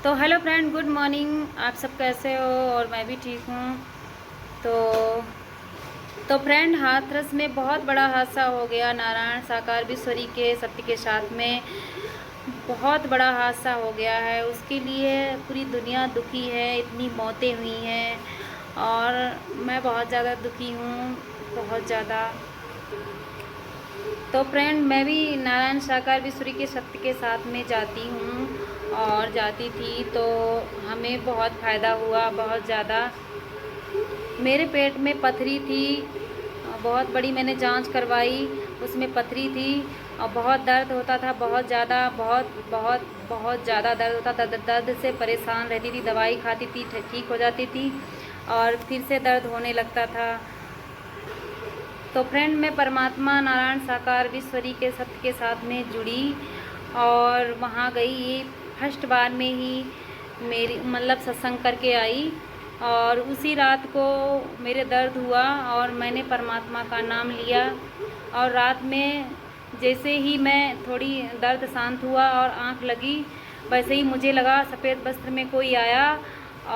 तो hello friend, good morning. आप सब कैसे हो? और मैं भी ठीक हूँ। तो फ्रेंड, हाथरस में बहुत बड़ा हादसा हो गया। नारायण साकार बिस्वरी के सत्य के साथ में बहुत बड़ा हादसा हो गया है। उसके लिए पूरी दुनिया दुखी है। इतनी मौतें हुई हैं और मैं बहुत ज़्यादा दुखी हूँ, बहुत ज़्यादा। तो फ्रेंड, मैं भी नारायण साकार बिस्वरी के सत्य के साथ में जाती हूँ और जाती थी, तो हमें बहुत फ़ायदा हुआ, बहुत ज़्यादा। मेरे पेट में पथरी थी, बहुत बड़ी। मैंने जांच करवाई, उसमें पथरी थी और बहुत दर्द होता था, बहुत ज़्यादा, बहुत बहुत बहुत ज़्यादा दर्द होता था। दर्द से परेशान रहती थी, दवाई खाती थी, ठीक हो जाती थी और फिर से दर्द होने लगता था। तो फ्रेंड, मैं परमात्मा नारायण साकार बिस्वरी के सत्य के साथ में जुड़ी और वहाँ गई। ये फर्स्ट बार में ही मेरी मतलब सत्संग करके आई और उसी रात को मेरे दर्द हुआ और मैंने परमात्मा का नाम लिया। और रात में जैसे ही मैं थोड़ी दर्द शांत हुआ और आँख लगी, वैसे ही मुझे लगा सफ़ेद वस्त्र में कोई आया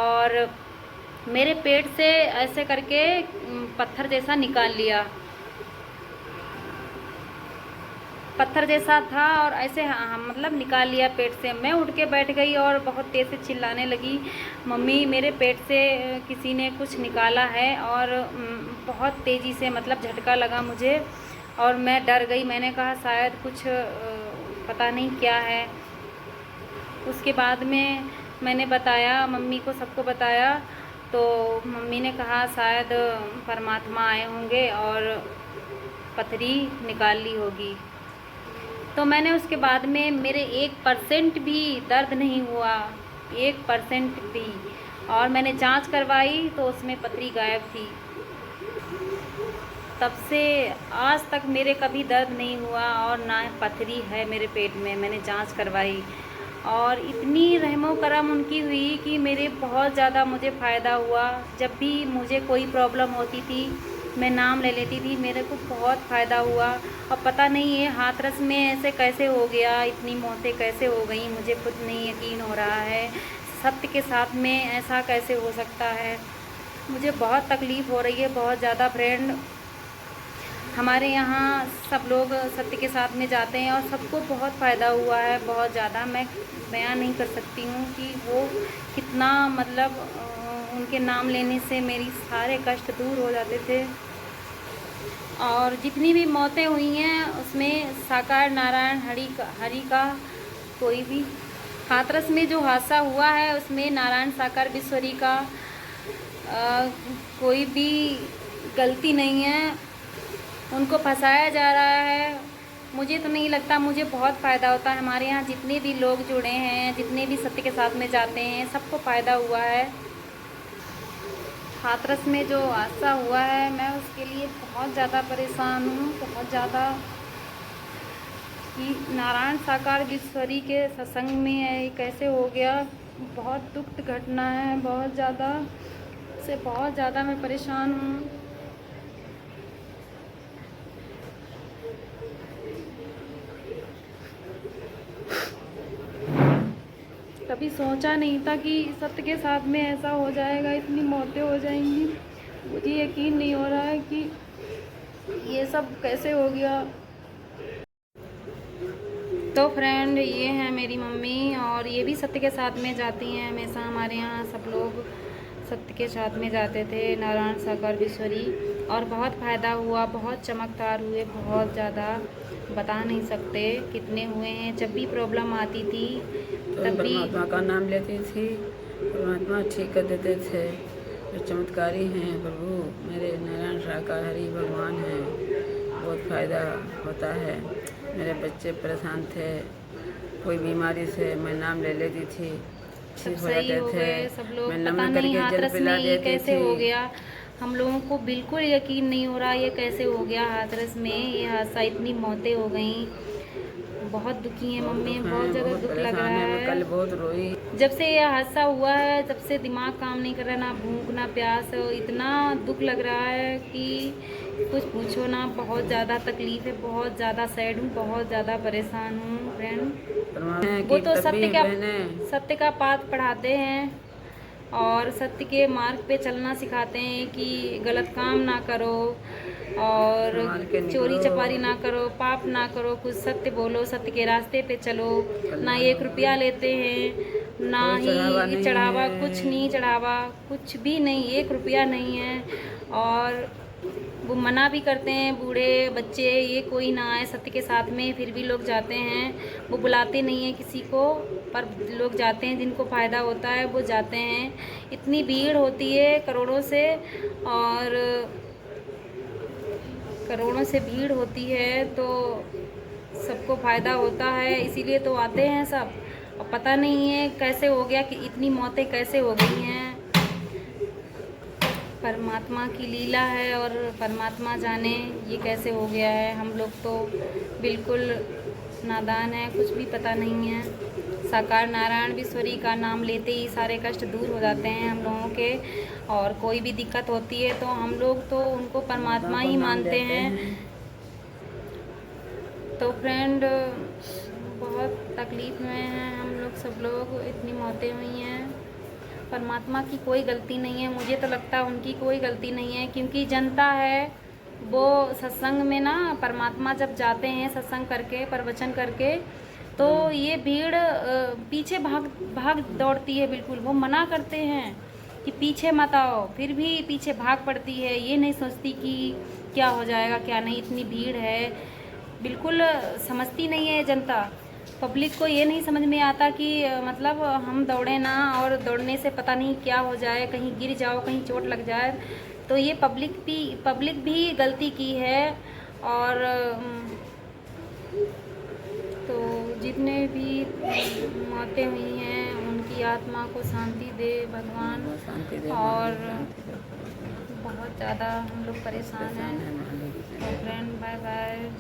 और मेरे पेट से ऐसे करके पत्थर जैसा निकाल लिया। पत्थर जैसा था और ऐसे मतलब निकाल लिया पेट से। मैं उठ के बैठ गई और बहुत तेज़ से चिल्लाने लगी, मम्मी मेरे पेट से किसी ने कुछ निकाला है। और बहुत तेज़ी से मतलब झटका लगा मुझे और मैं डर गई। मैंने कहा शायद कुछ पता नहीं क्या है। उसके बाद में मैंने बताया, मम्मी को सबको बताया, तो मम्मी ने कहा शायद परमात्मा आए होंगे और पथरी निकाल ली होगी। तो मैंने उसके बाद में मेरे 1% भी दर्द नहीं हुआ, 1% भी। और मैंने जांच करवाई तो उसमें पथरी गायब थी। तब से आज तक मेरे कभी दर्द नहीं हुआ और ना पथरी है मेरे पेट में। मैंने जांच करवाई और इतनी रहमो करम उनकी हुई कि मेरे बहुत ज़्यादा मुझे फ़ायदा हुआ। जब भी मुझे कोई प्रॉब्लम होती थी मैं नाम ले लेती थी, मेरे को बहुत फ़ायदा हुआ। और पता नहीं है हाथरस में ऐसे कैसे हो गया, इतनी मौतें कैसे हो गई, मुझे खुद नहीं यकीन हो रहा है। सत्य के साथ में ऐसा कैसे हो सकता है? मुझे बहुत तकलीफ़ हो रही है, बहुत ज़्यादा फ्रेंड। हमारे यहाँ सब लोग सत्य के साथ में जाते हैं और सबको बहुत फ़ायदा हुआ है, बहुत ज़्यादा। मैं बयान नहीं कर सकती हूँ कि वो कितना मतलब उनके नाम लेने से मेरी सारे कष्ट दूर हो जाते थे। और जितनी भी मौतें हुई हैं उसमें साकार नारायण हरि का कोई भी। हाथरस में जो हादसा हुआ है उसमें नारायण साकार बिस्वरी का कोई भी गलती नहीं है। उनको फंसाया जा रहा है। मुझे तो नहीं लगता, मुझे बहुत फ़ायदा होता है। हमारे यहाँ जितने भी लोग जुड़े हैं, जितने भी सत्य के साथ में जाते हैं, सबको फ़ायदा हुआ है। हाथरस में जो हादसा हुआ है मैं उसके लिए बहुत ज़्यादा परेशान हूँ, बहुत ज़्यादा। कि नारायण साकार बिस्वरी के सत्संग में ये कैसे हो गया। बहुत दुख घटना है, बहुत ज़्यादा से बहुत ज़्यादा मैं परेशान हूँ। कभी सोचा नहीं था कि सत्य के साथ में ऐसा हो जाएगा, इतनी मौतें हो जाएंगी। मुझे यकीन नहीं हो रहा है कि ये सब कैसे हो गया। तो फ्रेंड, ये है मेरी मम्मी और ये भी सत्य के साथ में जाती हैं हमेशा। हमारे यहाँ सब लोग सत्य के साथ में जाते थे, नारायण साकार बिस्वरी। और बहुत फ़ायदा हुआ, बहुत चमत्कार हुए, बहुत ज़्यादा बता नहीं सकते कितने हुए हैं। जब भी प्रॉब्लम आती थी तो तब भी परमात्मा का नाम लेती थी, परमात्मा ठीक कर देते थे। जो चमत्कारी हैं प्रभु मेरे नारायण साकार हरि भगवान हैं, बहुत फ़ायदा होता है। मेरे बच्चे परेशान थे कोई बीमारी से, मैं नाम ले लेती थी, सब ठीक हो सही जाते हो थे। गए सब मैं लोग। पता नमन नहीं करके जल हाथरस में पिला ये देती कैसे थी। हो गया। हम लोगों को बिल्कुल यकीन नहीं हो रहा ये कैसे हो गया हाथरस में ये हादसा। इतनी मौतें हो गई, बहुत दुखी हैं मम्मी, दुख बहुत हैं, ज़्यादा बहुत दुख लग परेशान रहा हैं। मैं कल है। बहुत रोई। जब से यह हादसा हुआ है तब से दिमाग काम नहीं कर रहा, ना भूख ना प्यास, इतना दुख लग रहा है कि कुछ पूछो ना। बहुत ज़्यादा तकलीफ़ है, बहुत ज़्यादा सैड हूँ, बहुत ज़्यादा परेशान हूँ फ्रेंड। वो कि तो तब भी बहनें सत्य का पाठ पढ़ाते हैं और सत्य के मार्ग पे चलना सिखाते हैं कि गलत काम ना करो और संभाल के चोरी निकलो, चपारी ना करो, पाप ना करो, कुछ सत्य बोलो, सत्य के रास्ते पे चलो। ना कल्याण 1 रुपया लेते हैं, ना कोई चढ़ावा ही नहीं चढ़ावा, कुछ है। नहीं चढ़ावा, कुछ भी नहीं, 1 रुपया नहीं है। और वो मना भी करते हैं, बूढ़े बच्चे ये कोई ना आए सत्य के साथ में, फिर भी लोग जाते हैं। वो बुलाते नहीं हैं किसी को, पर लोग जाते हैं, जिनको फ़ायदा होता है वो जाते हैं। इतनी भीड़ होती है करोड़ों से, और करोड़ों से भीड़ होती है तो सबको फ़ायदा होता है, इसीलिए तो आते हैं सब। और पता नहीं है कैसे हो गया कि इतनी मौतें कैसे हो गई हैं। परमात्मा की लीला है और परमात्मा जाने ये कैसे हो गया है। हम लोग तो बिल्कुल नादान हैं, कुछ भी पता नहीं है। साकार नारायण ईश्वरी का नाम लेते ही सारे कष्ट दूर हो जाते हैं हम लोगों के। और कोई भी दिक्कत होती है तो हम लोग तो उनको परमात्मा ही मानते हैं। तो फ्रेंड, बहुत तकलीफ़ में हैं हम लोग, सब लोग, इतनी मौतें हुई हैं। परमात्मा की कोई गलती नहीं है, मुझे तो लगता है उनकी कोई गलती नहीं है, क्योंकि जनता है वो सत्संग में ना, परमात्मा जब जाते हैं सत्संग करके, प्रवचन करके, तो ये भीड़ पीछे भाग भाग दौड़ती है। बिल्कुल वो मना करते हैं कि पीछे मत आओ, फिर भी पीछे भाग पड़ती है। ये नहीं सोचती कि क्या हो जाएगा क्या नहीं, इतनी भीड़ है। बिल्कुल समझती नहीं है जनता। पब्लिक को ये नहीं समझ में आता कि मतलब हम दौड़े ना, और दौड़ने से पता नहीं क्या हो जाए, कहीं गिर जाओ, कहीं चोट लग जाए। तो ये पब्लिक भी गलती की है। और तो जितने भी मौतें हुई हैं उनकी आत्मा को शांति दे भगवान। शांति दे, और शांति दे। बहुत ज़्यादा हम लोग परेशान हैं। तो फ्रेंड, बाय बाय।